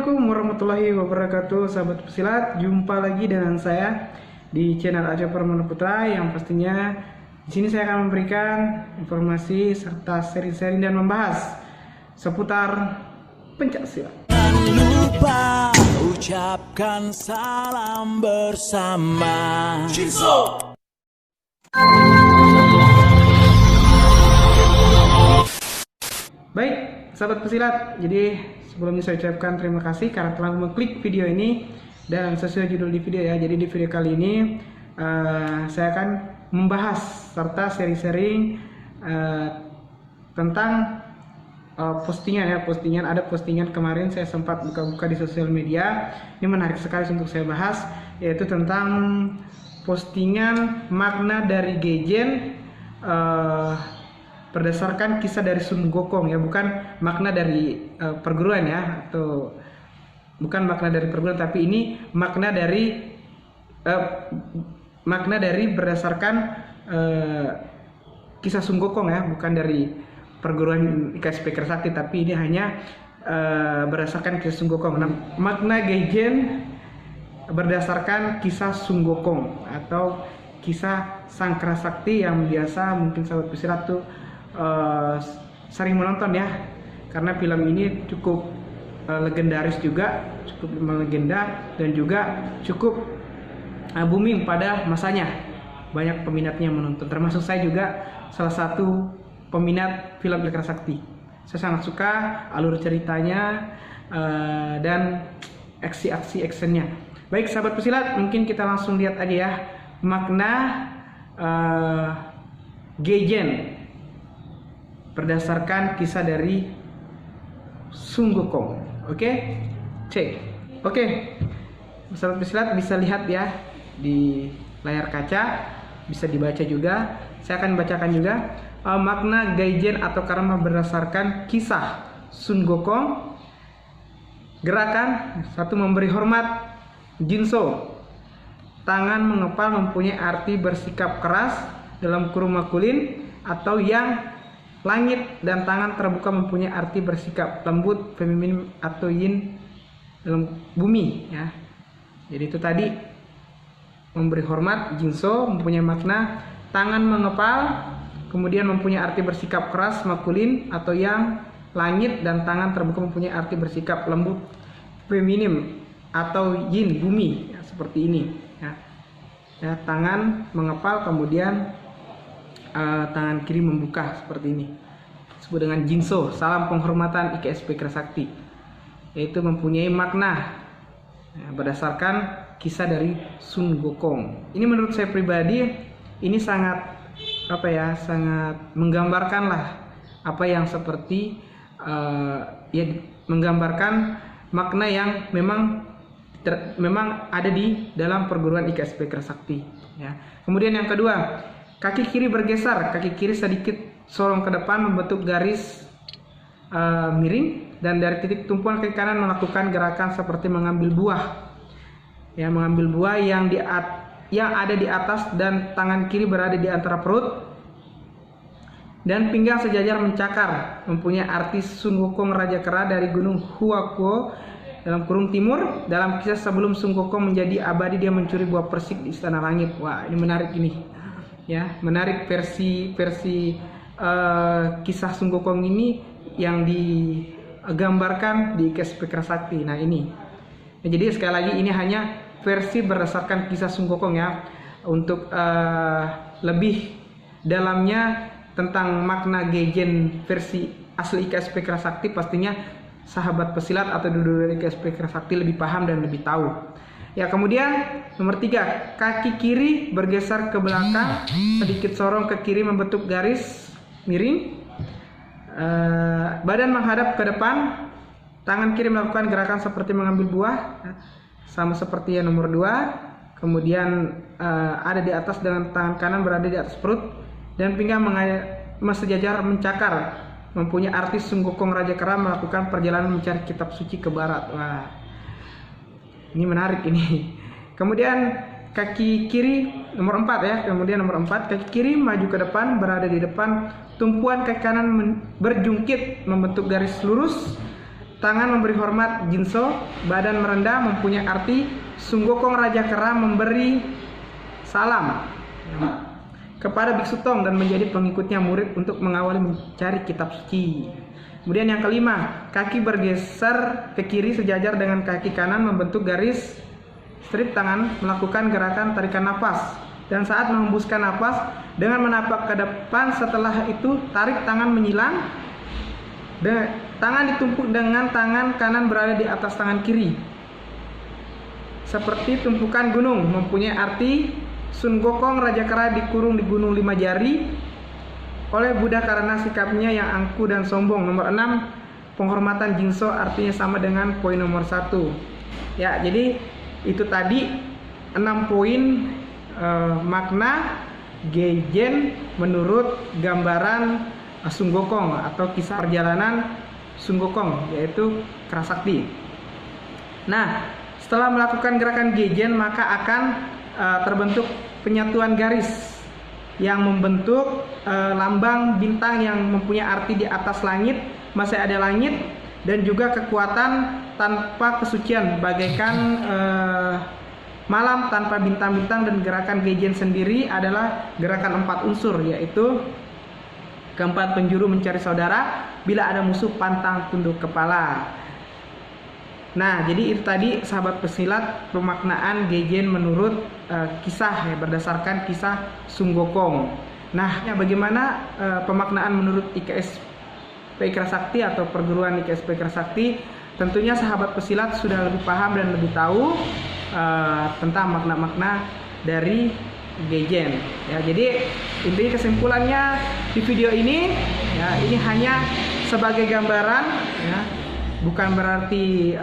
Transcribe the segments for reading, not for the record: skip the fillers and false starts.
Assalamualaikum warahmatullahi wabarakatuh, sahabat pesilat. Jumpa lagi dengan saya di channel Aceh Permana Putra, yang pastinya di sini saya akan memberikan informasi serta seri-seri dan membahas seputar pencak silat. Jangan lupa ucapkan salam bersama Jinso. Baik, sahabat pesilat, jadi sebelumnya saya ucapkan terima kasih karena telah mengklik video ini dan sesuai judul di video ya. Jadi di video kali ini saya akan membahas serta seri-seri tentang postingan ya. Ada postingan kemarin saya sempat buka-buka di sosial media. Ini menarik sekali untuk saya bahas, yaitu tentang postingan makna dari Gejen berdasarkan kisah dari Sun Gokong ya, bukan makna dari perguruan ya, atau bukan makna dari perguruan, tapi ini makna dari berdasarkan kisah Sun Gokong ya, bukan dari perguruan IKSP Kerasakti, tapi ini hanya berdasarkan kisah Sun Gokong. Nah, makna Gejen berdasarkan kisah Sun Gokong atau kisah Sang Kerasakti yang biasa mungkin sahabat pesilat tuh sering menonton ya, karena film ini cukup legendaris juga, cukup melegenda dan juga cukup booming pada masanya. Banyak peminatnya menonton, termasuk saya juga salah satu peminat film Kerasakti. Saya sangat suka alur ceritanya dan aksi-aksi actionnya. Baik sahabat pesilat, mungkin kita langsung lihat aja ya makna Gejen berdasarkan kisah dari Sun Gokong. Oke, cek. Oke, sahabat pesilat bisa lihat ya di layar kaca, bisa dibaca juga. Saya akan bacakan juga makna Gejen atau karma berdasarkan kisah Sun Gokong. Gerakan 1, memberi hormat. Jinso, tangan mengepal mempunyai arti bersikap keras dalam kurung maskulin atau yang. Langit dan tangan terbuka mempunyai arti bersikap lembut feminin atau yin dalam bumi ya. Jadi itu tadi memberi hormat. Jinso mempunyai makna tangan mengepal, kemudian mempunyai arti bersikap keras maskulin atau yang. Langit dan tangan terbuka mempunyai arti bersikap lembut feminim atau yin bumi ya, seperti ini ya. Ya, tangan mengepal, kemudian tangan kiri membuka seperti ini, disebut dengan Jinso, salam penghormatan IKSP Kerasakti, yaitu mempunyai makna ya, berdasarkan kisah dari Sun Gokong. Ini menurut saya pribadi ini sangat sangat menggambarkan lah apa yang seperti ya, menggambarkan makna yang memang ada di dalam perguruan IKSP Kerasakti ya. Kemudian yang kedua, kaki kiri bergeser, kaki kiri sedikit sorong ke depan membentuk garis miring, dan dari titik tumpuan kaki kanan melakukan gerakan seperti mengambil buah. Ya, mengambil buah yang ada di atas dan tangan kiri berada di antara perut dan pinggang sejajar mencakar, mempunyai arti Sun Gokong Raja Kera dari Gunung Huakuo dalam kurung timur. Dalam kisah sebelum Sun Gokong menjadi abadi, dia mencuri buah persik di istana langit. Wah, ini menarik ini. Ya, menarik versi kisah Sun Gokong ini yang digambarkan di IKSP Kerasakti. Nah ini, nah, jadi sekali lagi ini hanya versi berdasarkan kisah Sun Gokong ya. Untuk lebih dalamnya tentang makna Gejen versi asli IKSP Kerasakti, pastinya sahabat pesilat atau duduk dari IKSP Kerasakti lebih paham dan lebih tahu. Ya, kemudian nomor 3, kaki kiri bergeser ke belakang, sedikit sorong ke kiri membentuk garis miring, badan menghadap ke depan, tangan kiri melakukan gerakan seperti mengambil buah, sama seperti yang nomor 2. Kemudian ada di atas dengan tangan kanan berada di atas perut dan pinggang sejajar mencakar, mempunyai arti Sun Gokong Raja Kera melakukan perjalanan mencari kitab suci ke barat. Wah, ini menarik ini. Kemudian kaki kiri nomor 4 ya. Kemudian nomor 4, kaki kiri maju ke depan, berada di depan tumpuan kaki kanan berjungkit membentuk garis lurus tangan memberi hormat Jinso, badan merendah mempunyai arti Sunggokong Raja Kera memberi salam kepada Biksu Tong dan menjadi pengikutnya murid untuk mengawali mencari kitab suci. Kemudian yang kelima, kaki bergeser ke kiri sejajar dengan kaki kanan membentuk garis strip tangan, melakukan gerakan tarikan nafas. Dan saat menghembuskan nafas dengan menapak ke depan, setelah itu tarik tangan menyilang. Tangan ditumpuk dengan tangan kanan berada di atas tangan kiri. Seperti tumpukan gunung, mempunyai arti Sunggokong Raja Kera dikurung di gunung 5 jari oleh Buddha karena sikapnya yang angkuh dan sombong. Nomor 6, penghormatan Jinso artinya sama dengan poin nomor 1. Ya, jadi itu tadi 6 poin makna Geijen menurut gambaran Sunggokong atau kisah perjalanan Sunggokong, yaitu Kerasakti. Nah, setelah melakukan gerakan Geijen maka akan terbentuk penyatuan garis yang membentuk lambang bintang yang mempunyai arti di atas langit masih ada langit, dan juga kekuatan tanpa kesucian bagaikan malam tanpa bintang-bintang. Dan gerakan Geijen sendiri adalah gerakan 4 unsur, yaitu keempat penjuru mencari saudara, bila ada musuh pantang tunduk kepala. Nah, jadi itu tadi sahabat pesilat pemaknaan Geijen menurut kisah ya, berdasarkan kisah Sunggokong. Nah, bagaimana pemaknaan menurut IKSP Kerasakti atau perguruan IKSP Kerasakti? Tentunya sahabat pesilat sudah lebih paham dan lebih tahu tentang makna-makna dari Geijen. Ya, jadi intinya kesimpulannya di video ini, ya, ini hanya sebagai gambaran, ya, bukan berarti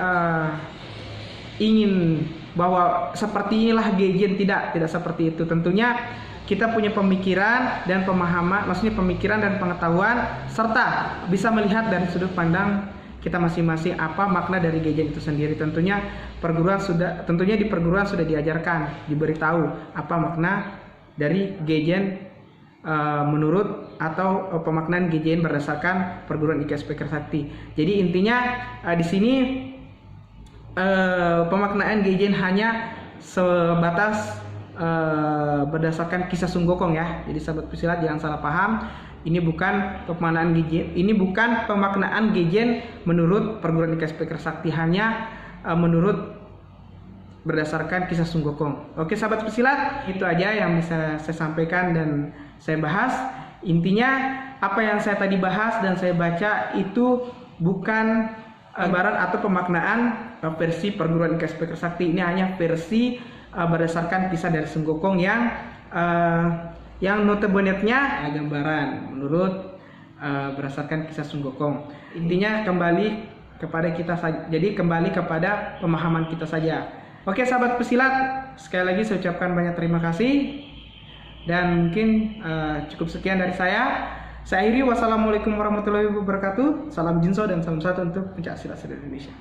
ingin bahwa seperti inilah Geijen, tidak seperti itu. Tentunya kita punya pemikiran dan pemahaman, maksudnya pemikiran dan pengetahuan, serta bisa melihat dari sudut pandang kita masing-masing apa makna dari Geijen itu sendiri. Tentunya di perguruan sudah diajarkan, diberitahu apa makna dari Geijen menurut atau pemaknaan Geijen berdasarkan perguruan IKSP Kerasakti. Jadi intinya di sini pemaknaan Geijen hanya sebatas berdasarkan kisah Sunggokong ya. Jadi sahabat pesilat jangan salah paham. Ini bukan pemaknaan Geijen menurut perguruan IKSP Kerasakti, hanya menurut berdasarkan kisah Sunggokong. Oke sahabat pesilat, itu aja yang bisa saya sampaikan dan saya bahas. Intinya apa yang saya tadi bahas dan saya baca itu bukan gambaran atau pemaknaan versi perguruan IKSP Kerasakti. Ini hanya versi berdasarkan kisah dari Sunggokong yang notabene-nya gambaran menurut berdasarkan kisah Sunggokong. Intinya kembali kepada kita saja. Jadi kembali kepada pemahaman kita saja. Oke sahabat pesilat, sekali lagi saya ucapkan banyak terima kasih. Dan mungkin cukup sekian dari saya. Saya akhiri, wassalamualaikum warahmatullahi wabarakatuh. Salam Jinso dan salam satu untuk pencak silat Indonesia.